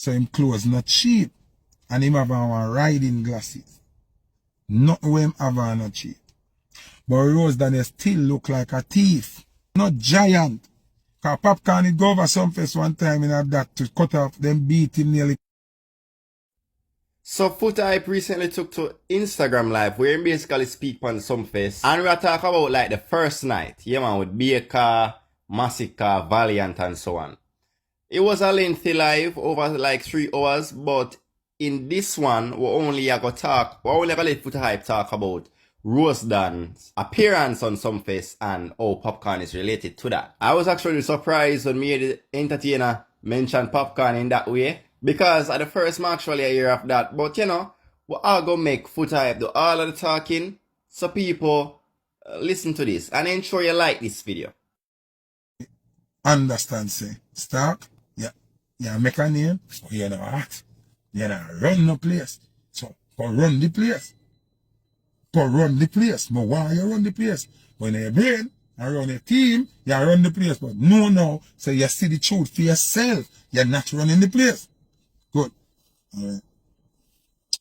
So him clothes not cheap. And him have on riding glasses. Not where him have on not cheap. But Rose Daniel still look like a thief. Not giant. Cause Popcaan it go over Sumfest one time in that to cut off them beat him nearly. So Foota Hype recently took to Instagram Live where he basically speak on Sumfest. And we are talking about like the first night. Yeah man, with Baker, Massacre, Valiant and so on. It was a lengthy live over like 3 hours, but in this one, we only let Foota Hype talk about Rose Dan's appearance on Sumfest and how Popcaan is related to that. I was actually surprised when me the entertainer mentioned Popcaan in that way, because at the first I actually hear of that, but you know, we are gonna make Foota Hype do all of the talking, so people listen to this and ensure you like this video. Understand, say, Stark, yeah, make a name, you know what? You know, run the place. So, go run the place. Go run the place. But why you run the place? When you brain and run a team, you run the place. But no, so you see the truth for yourself. You're not running the place. Good. Alright.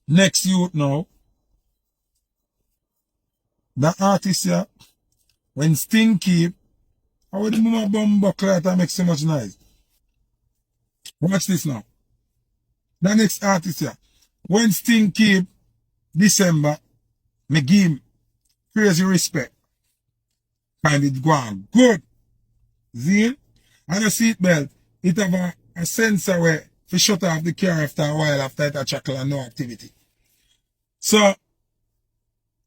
Next youth now. The artist here, when Stinky, how would the mama bomb buckler that make so much noise? Watch this now. The next artist here. When Stinky December, me give him crazy respect. Find it go on good. See? And a seatbelt, it have a sensor where if you shut off the car after a while, after it a chuckle and no activity. So,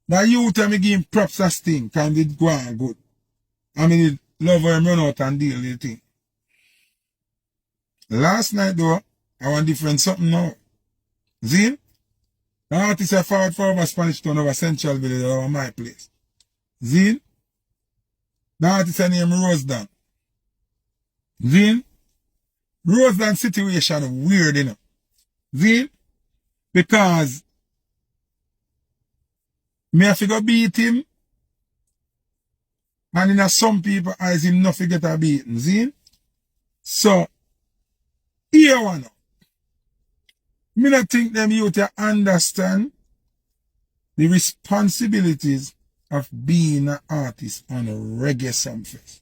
the youth me give him props as thing, kind it go on good. I mean, love him run out and deal with the thing. Last night though, I want different something now. See? The artist are forward for over Spanish Town, over Central Village, over my place. See? The artist are named Rose Dan. See? Rose Dan situation weird, you know. See? Because me have to go beat him, and in some people eyes him not get a beating. See? So, here one. Me not think them youth understand the responsibilities of being an artist on a reggae Sumfest.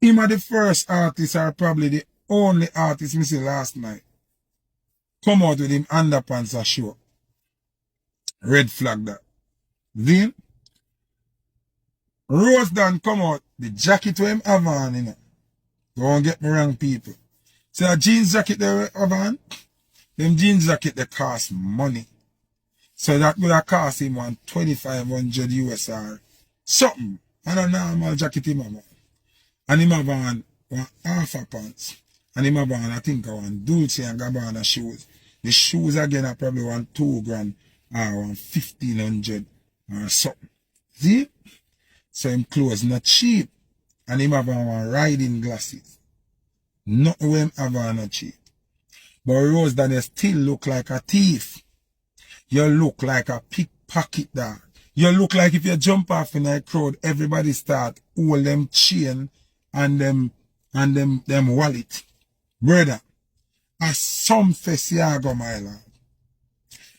Him are the first artist, or probably the only artist me see last night come out with him underpants a show. Red flag that. Then Rose Dan come out, the jacket to him have on, you know. Don't get me wrong, people. See a jeans jacket they have on? Them jeans jacket they cost money. So that would have cost him one 2,500 US or something. And a normal jacket him have on. And him have on one half a pants. And him have on, I think, one Dolce and Gabbana shoes. The shoes again are probably one 2 grand or one 1,500 or something. See? So him clothes not cheap. And him have on one riding glasses. Not where him have on not cheap. But Rose Daniel still look like a thief. You look like a pickpocket dog. You look like if you jump off in a crowd, everybody start hold them chain and them wallet. Brother, at Sumfest you are going, my lord.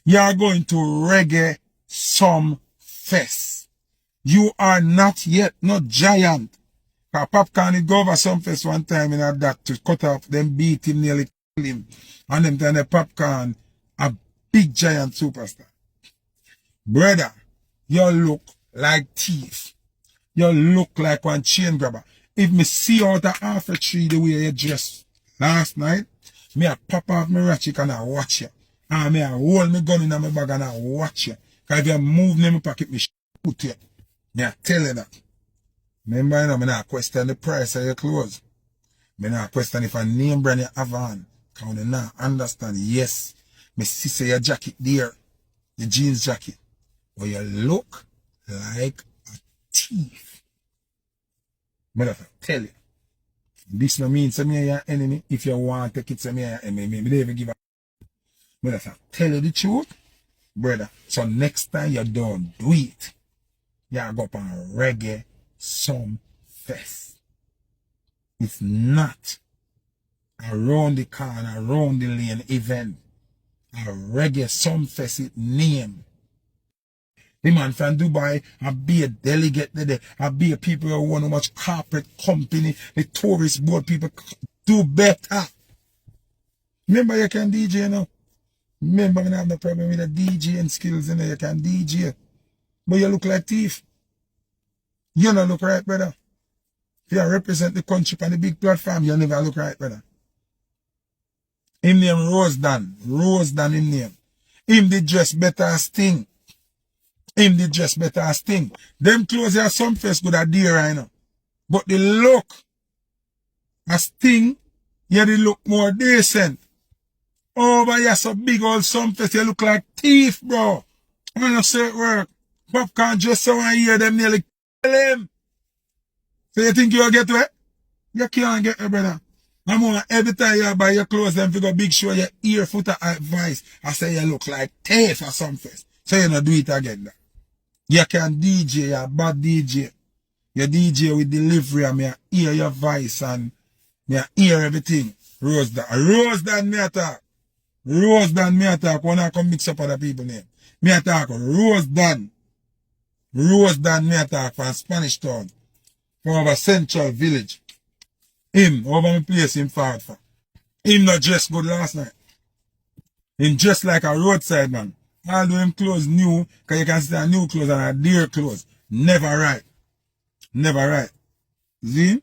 You are going to reggae Sumfest. You are not yet, not giant. Cause Popcaan it go over Sumfest one time in that to cut off them beat him nearly kill him. And them turn the Popcaan a big giant superstar. Brother, you look like thief. You look like one chain grabber. If me see out of half a tree the way you dress last night, me a pop off my ratchet and I watch you. And me a hold my gun in my bag and I watch you. Cause if you move in my pocket, me shoot you. Me a tell you that. Remember, you know, me not question the price of your clothes. Me not question if a name brand you have on. Cause you not understand. Yes, me see say your jacket there, the jeans jacket. But you look like a thief. But I tell you, this no mean say me your enemy. If you want to take it, say me your enemy. Me never give a. But I tell you the truth, brother. So next time you don't do it, you go up on reggae Sumfest. It's not around the corner, around the lane event. A reggae Sumfest it name. The man from Dubai, I be a delegate there. I be a people who want to watch corporate company, the tourist board people do better. Remember you can DJ now. Remember me have no problem with the DJing skills in there. You can DJ. But you look like thief. You don't look right, brother. If you represent the country on the big platform, you never look right, brother. Him name Rose Dan. Rose Dan him name. Him the dress better as Sting. Him the dress better as Sting. Them clothes here Sumfest good at dear right now. But the look as Sting, yeah, they look more decent. Oh, but you're so big old Sumfest, you look like thief, bro. I'm gonna say it work. Popcaan just so I hear them nearly kill him. So you think you'll get wet? You can't get it, brother. I'm on every time you buy your clothes, them figure big show your ear, Foota Hype voice. I say you look like thief or Sumfest. So you not do it again. Now. You can DJ, you're a bad DJ. You DJ with delivery and me hear your voice and me hear everything. Rose Dan me attack. Rose Dan me attack when I come mix up other people name. Me attack Rose Dan. Rose Dan me attack from Spanish Town. From over Central Village. Him, over my place him forward for. Him not dressed good last night. Him dressed like a roadside man. Although him clothes new, cause you can see a new clothes and a dear clothes. Never right. Never right. See?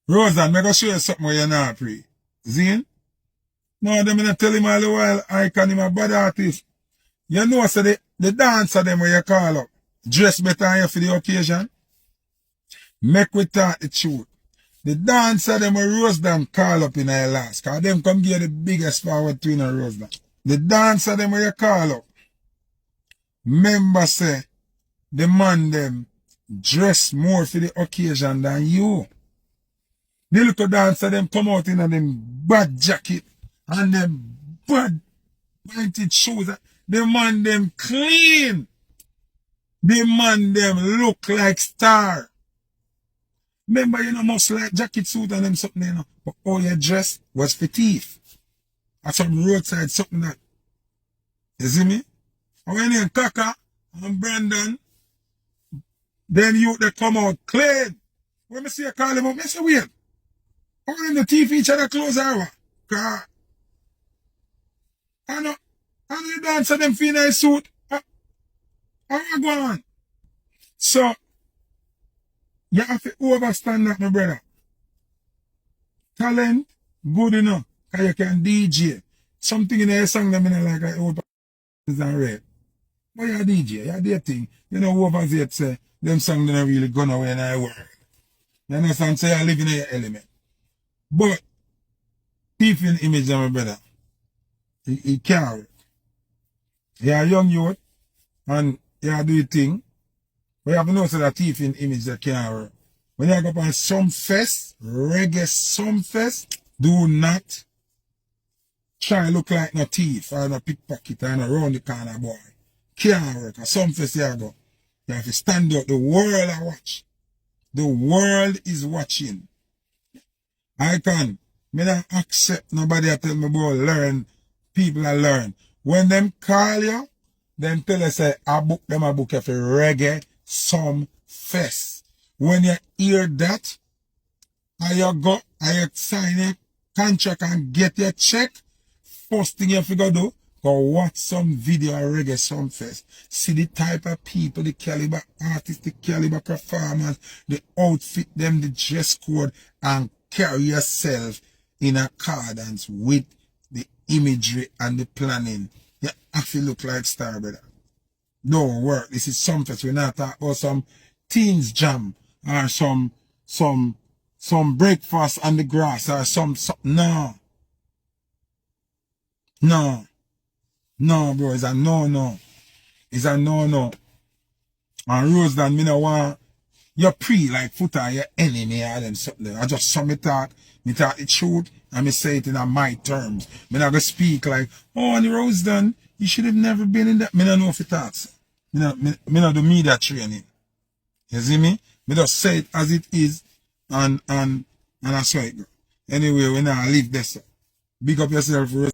Rose Dan, I'm gonna show you something where you're not free. See? No, them gonna tell him all the while, I can him a bad artist. You know, so the dancer them where you call up. Dress better on you for the occasion. Make we talk the truth. The dancer them where Rose Dan call up in our last. Cause them come give the biggest forward to in a Rose Dan. The dancer them where you call up. Member say, the man them dress more for the occasion than you. The little dancer them come out in a them bad jacket and them bad pointed shoes. The man them clean. The man them look like star. Remember, you know, most like jacket suit and them something, you know. But all your dress was for thief. At some roadside something that. You see me? And when you Kaka and Brandon, then you they come out clean. When I see you call them up, I say, wait. How when the thief each other clothes are what? Cause I know the dancer them feel nice suit. How you go on? So you have to overstand that, my brother. Talent, good enough. Because you can DJ. Something in your song that I like old is and red. But you're a DJ, you're their thing. You know who over there say, them songs don't really go nowhere in our world. You understand? So you live in your element. But, thief in image, my brother, he can't work. You're a young youth, and you do your thing. But you have to know so that thief in image that can't work. When you go up on Sumfest, reggae Sumfest, do not try to look like no thief or no pickpocket or no round the corner boy. Can't work. At Sumfest you go. You have to stand up. The world I watch. The world is watching. I can. Me not accept nobody that tell me about learn. People that learn. When them call you, then tell us say, I book them a book of a reggae Sumfest. When you hear that, and you go, and you sign a contract and get your check, first thing you have to do, go watch some video of reggae Sumfest. See the type of people, the caliber artists, the caliber performers, the outfit them, the dress code, and carry yourself in accordance with the imagery and the planning. You have to look like star, brother. Don't work. This is Sumfest. We're not talking about some teens jam or some breakfast on the grass or some no. No. No, bro. It's a no. It's a no. And Rose Dan, me no want you pre like Foota, your enemy or them something. I just saw me talk the truth and me say it in my terms. Me not gonna speak like, oh, and Rose Dan, you should have never been in that. Me not know if it talks. Me not do media training. You see me? Me just say it as it is and I saw it go. Anyway, we now leave this. Big up yourself.